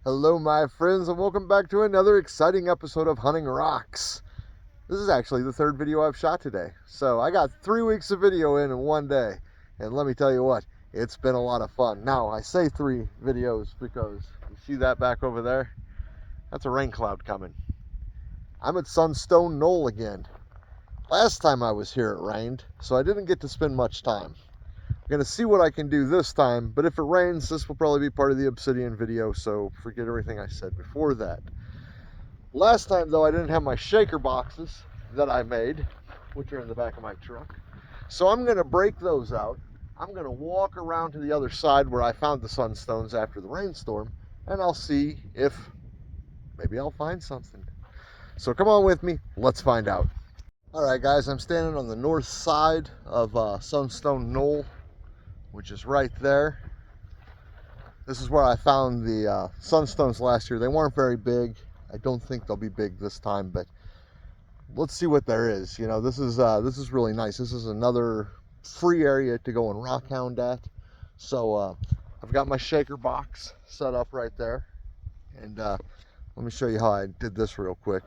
Hello my friends, and welcome back to another exciting episode of Hunting Rocks. This is actually the third video I've shot today. So I got 3 weeks of video in one day. And let me tell you what, it's been a lot of fun. Now I say 3 videos because you see that back over there? That's a rain cloud coming. I'm at Sunstone Knoll again. Last time I was here it rained, so I didn't get to spend much time. I'm going to see what I can do this time, but if it rains, this will probably be part of the obsidian video, so forget everything I said before that. Last time, though, I didn't have my shaker boxes that I made, which are in the back of my truck. So I'm going to break those out. I'm going to walk around to the other side where I found the Sunstones after the rainstorm, and I'll see if maybe I'll find something. So come on with me, let's find out. Alright guys, I'm standing on the north side of Sunstone Knoll, which is right there. This is where I found the Sunstones last year. They weren't very big. I don't think they'll be big this time, but let's see what there is. You know, this is really nice. This is another free area to go and rockhound at. So I've got my shaker box set up right there, and let me show you how I did this real quick.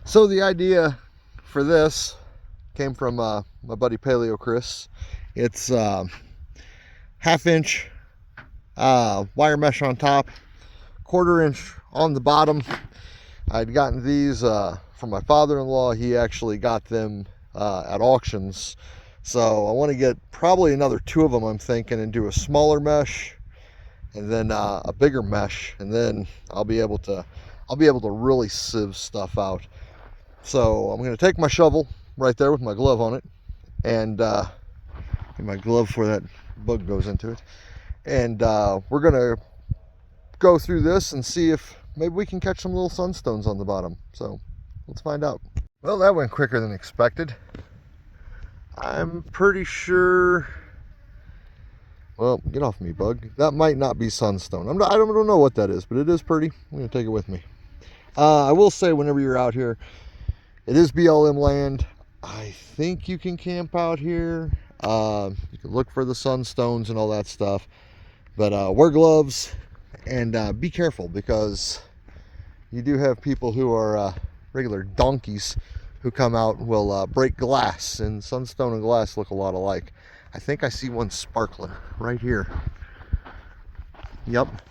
So the idea for this came from my buddy Paleo Chris. It's 1/2 inch wire mesh on top, 1/4 inch on the bottom. I'd gotten these from my father-in-law. He actually got them at auctions, so I want to get probably another 2 of them, I'm thinking, and do a smaller mesh and then a bigger mesh, and then I'll be able to really sieve stuff out. So I'm going to take my shovel right there with my glove on it, and get my glove before that bug goes into it, and we're going to go through this and see if maybe we can catch some little sunstones on the bottom. So let's find out. Well, that went quicker than expected. I'm pretty sure, well, get off me, bug. That might not be sunstone. I don't know what that is, but it is pretty. I'm going to take it with me. I will say, whenever you're out here, it is BLM land. I think you can camp out here. You can look for the sunstones and all that stuff, but wear gloves and be careful, because you do have people who are regular donkeys who come out and will break glass, and sunstone and glass look a lot alike. I think I see one sparkling right here. Yep,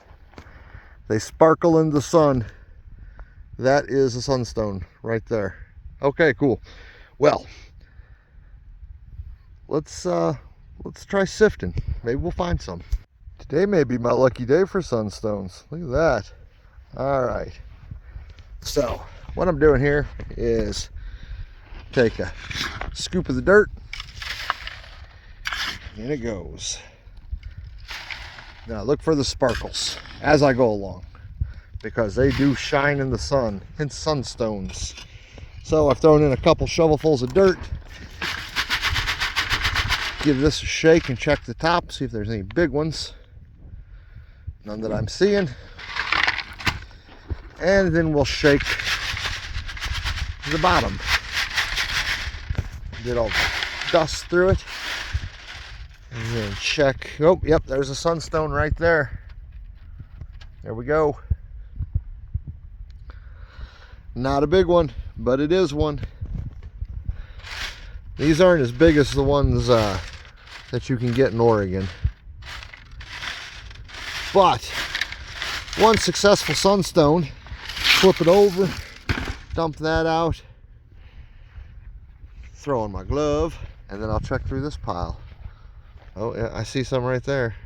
they sparkle in the sun. That is a sunstone right there. Okay, cool. Well, let's try sifting. Maybe we'll find some. Today may be my lucky day for sunstones. Look at that. All right. So what I'm doing here is take a scoop of the dirt. In it goes. Now look for the sparkles as I go along, because they do shine in the sun, in sunstones. So I've thrown in a couple shovelfuls of dirt. Give this a shake and check the top, see if there's any big ones. None that I'm seeing. And then we'll shake the bottom. Get all the dust through it. And then check. Oh, yep, there's a sunstone right there. There we go. Not a big one, but it is one. These aren't as big as the ones that you can get in Oregon. But one successful sunstone. Flip it over, dump that out, throw on my glove, and then I'll check through this pile. Oh, yeah, I see some right there.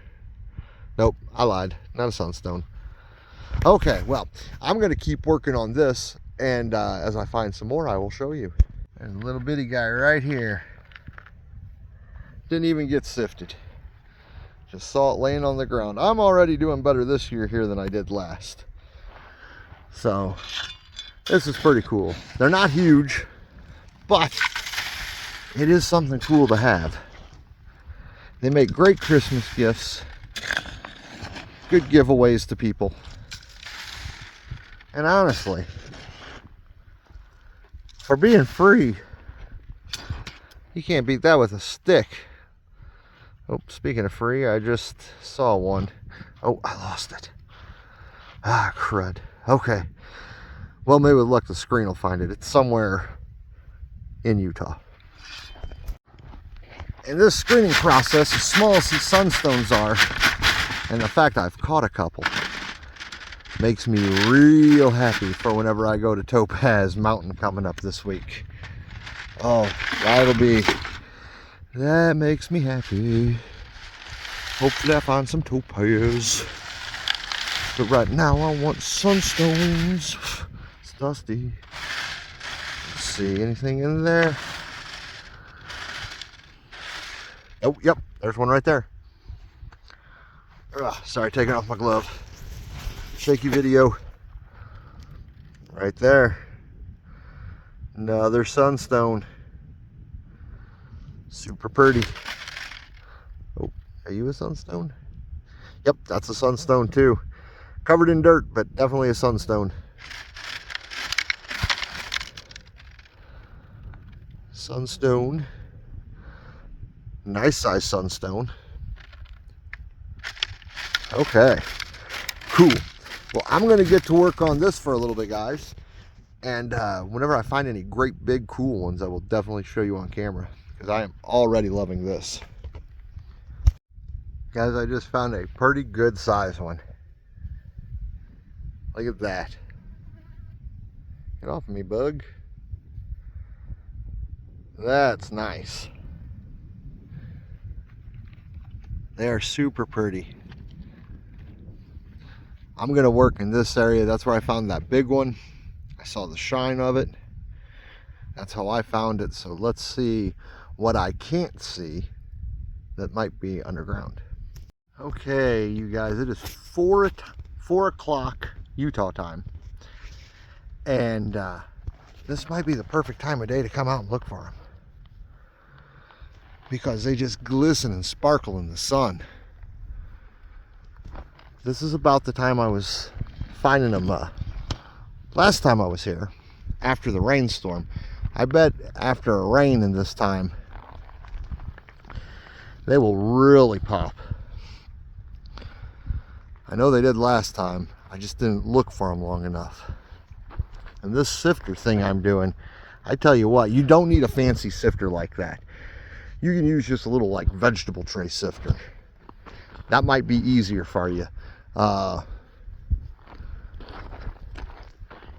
Nope, I lied. Not a sunstone. Okay, well, I'm going to keep working on this, and as I find some more, I will show you. There's a little bitty guy right here. Didn't even get sifted. Just saw it laying on the ground. I'm already doing better this year here than I did last. So, this is pretty cool. They're not huge, but it is something cool to have. They make great Christmas gifts. Good giveaways to people. And honestly, for being free, you can't beat that with a stick. Oh, speaking of free, I just saw one. Oh, I lost it. Ah, crud. Okay. Well, maybe with luck the screen will find it. It's somewhere in Utah. And this screening process, as small as these sunstones are, and the fact I've caught a couple, makes me real happy for whenever I go to Topaz Mountain coming up this week. Oh, that makes me happy. Hopefully I find some topaz. But right now I want sunstones. It's dusty. Let's see, anything in there? Oh, yep, there's one right there. Ugh, sorry, taking off my glove. Shaky video. Right there. Another sunstone. Super pretty. Oh, are you a sunstone? Yep, that's a sunstone too. Covered in dirt, but definitely a sunstone. Sunstone. Nice size sunstone. Okay, cool. Well, I'm going to get to work on this for a little bit, guys. And whenever I find any great big cool ones, I will definitely show you on camera, because I am already loving this. Guys, I just found a pretty good size one. Look at that. Get off of me, bug. That's nice. They are super pretty. I'm gonna work in this area. That's where I found that big one. I saw the shine of it. That's how I found it. So let's see what I can't see that might be underground. Okay, you guys, it is 4 o'clock Utah time. And this might be the perfect time of day to come out and look for them, because they just glisten and sparkle in the sun. This is about the time I was finding them last time I was here, after the rainstorm. I bet after a rain in this time, they will really pop. I know they did last time. I just didn't look for them long enough. And this sifter thing I'm doing, I tell you what, you don't need a fancy sifter like that. You can use just a little like vegetable tray sifter. That might be easier for you.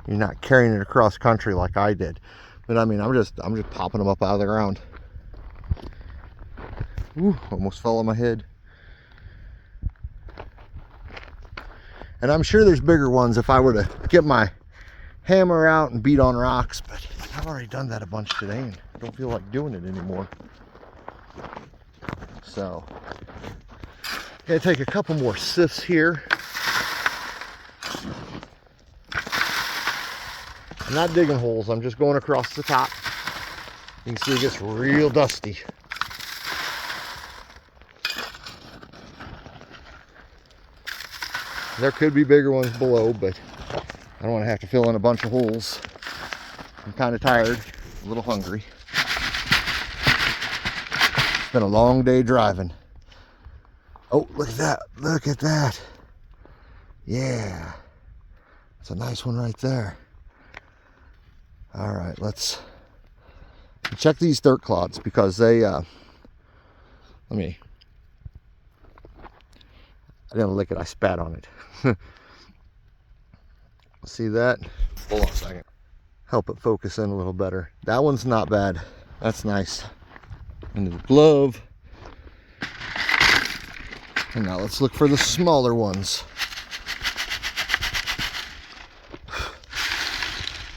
You're not carrying it across country like I did. But I mean, I'm just popping them up out of the ground. Ooh, almost fell on my head. And I'm sure there's bigger ones if I were to get my hammer out and beat on rocks, but I've already done that a bunch today and I don't feel like doing it anymore. So, gonna take a couple more sifts here. I'm not digging holes, I'm just going across the top. You can see it gets real dusty. There could be bigger ones below, but I don't want to have to fill in a bunch of holes. I'm kind of tired, a little hungry. It's been a long day driving. Oh, look at that, look at that. Yeah, it's a nice one right there. All right, let's check these dirt clods, because they, I didn't lick it, I spat on it. See that? Hold on a second. Help it focus in a little better. That one's not bad. That's nice. Into the glove. And now let's look for the smaller ones.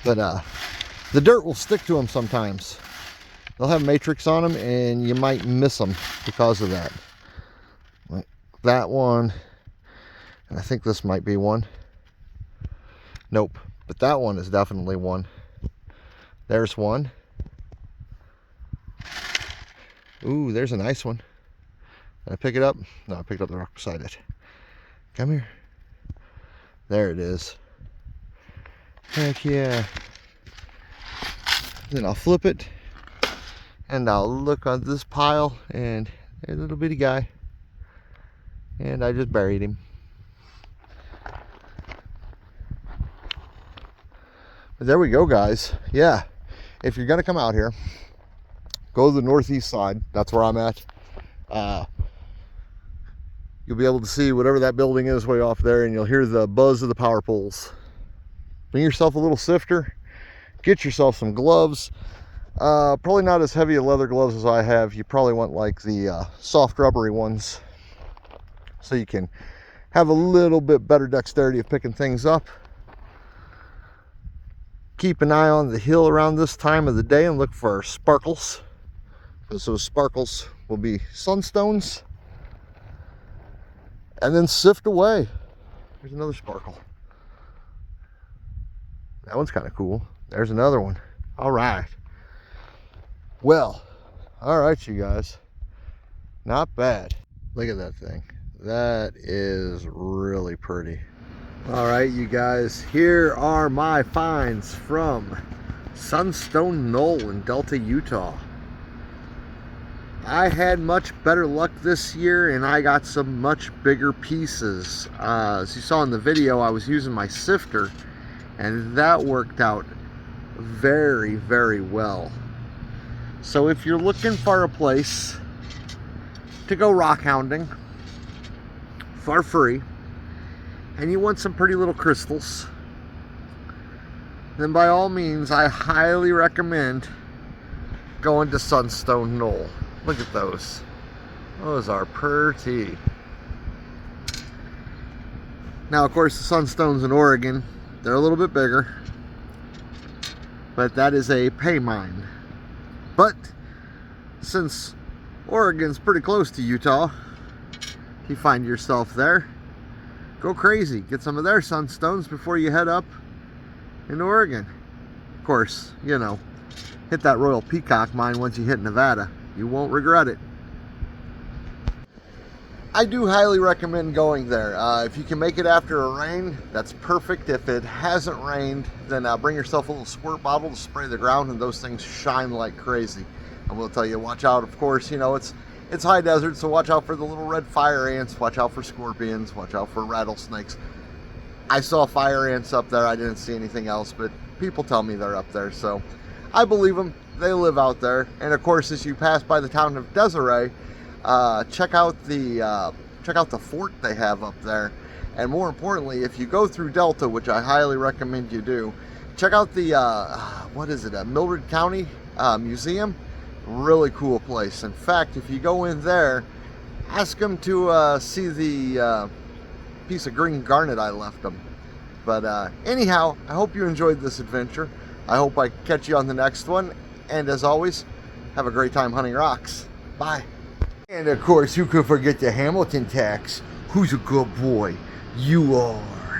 But the dirt will stick to them sometimes. They'll have matrix on them and you might miss them because of that. Like that one. And I think this might be one. Nope, but that one is definitely one. There's one. Ooh, there's a nice one. Did I pick it up? No, I picked up the rock beside it. Come here. There it is. Heck yeah. Then I'll flip it and I'll look on this pile and there's a little bitty guy. And I just buried him. There we go, guys. Yeah, if you're gonna come out here, go to the northeast side. That's where I'm at. You'll be able to see whatever that building is way off there, and you'll hear the buzz of the power poles. Bring yourself a little sifter, get yourself some gloves. Probably not as heavy a leather gloves as I have. You probably want like the soft rubbery ones, so you can have a little bit better dexterity of picking things up. Keep an eye on the hill around this time of the day and look for sparkles, because those sparkles will be sunstones. And then sift away. There's another sparkle. That one's kind of cool. There's another one. All right. Well, all right, you guys. Not bad. Look at that thing. That is really pretty. All right, you guys. Here are my finds from Sunstone Knoll in Delta, Utah. I had much better luck this year, and I got some much bigger pieces. As you saw in the video, I was using my sifter, and that worked out very, very well. So if you're looking for a place to go rock hounding for free, and you want some pretty little crystals, then by all means, I highly recommend going to Sunstone Knoll. Look at those. Those are pretty. Now, of course, the Sunstones in Oregon, they're a little bit bigger, but that is a pay mine. But since Oregon's pretty close to Utah, if you find yourself there, go crazy. Get some of their Sunstones before you head up in Oregon. Of course, you know, hit that Royal Peacock mine once you hit Nevada. You won't regret it. I do highly recommend going there. If you can make it after a rain, that's perfect. If it hasn't rained, then bring yourself a little squirt bottle to spray the ground, and those things shine like crazy. I will tell you, watch out, of course, you know, it's high desert, so watch out for the little red fire ants, watch out for scorpions, watch out for rattlesnakes. I saw fire ants up there. I didn't see anything else, but people tell me they're up there, so I believe them. They live out there. And of course, as you pass by the town of Desiree, check out the fort they have up there. And more importantly, if you go through Delta, which I highly recommend you do, check out the what is it, Mildred County Museum. Really cool place. In fact, if you go in there, ask them to see the piece of green garnet I left them. But anyhow, I hope you enjoyed this adventure. I hope I catch you on the next one. And as always, have a great time hunting rocks. Bye. And of course, who could forget the Hamilton tax? Who's a good boy? You are.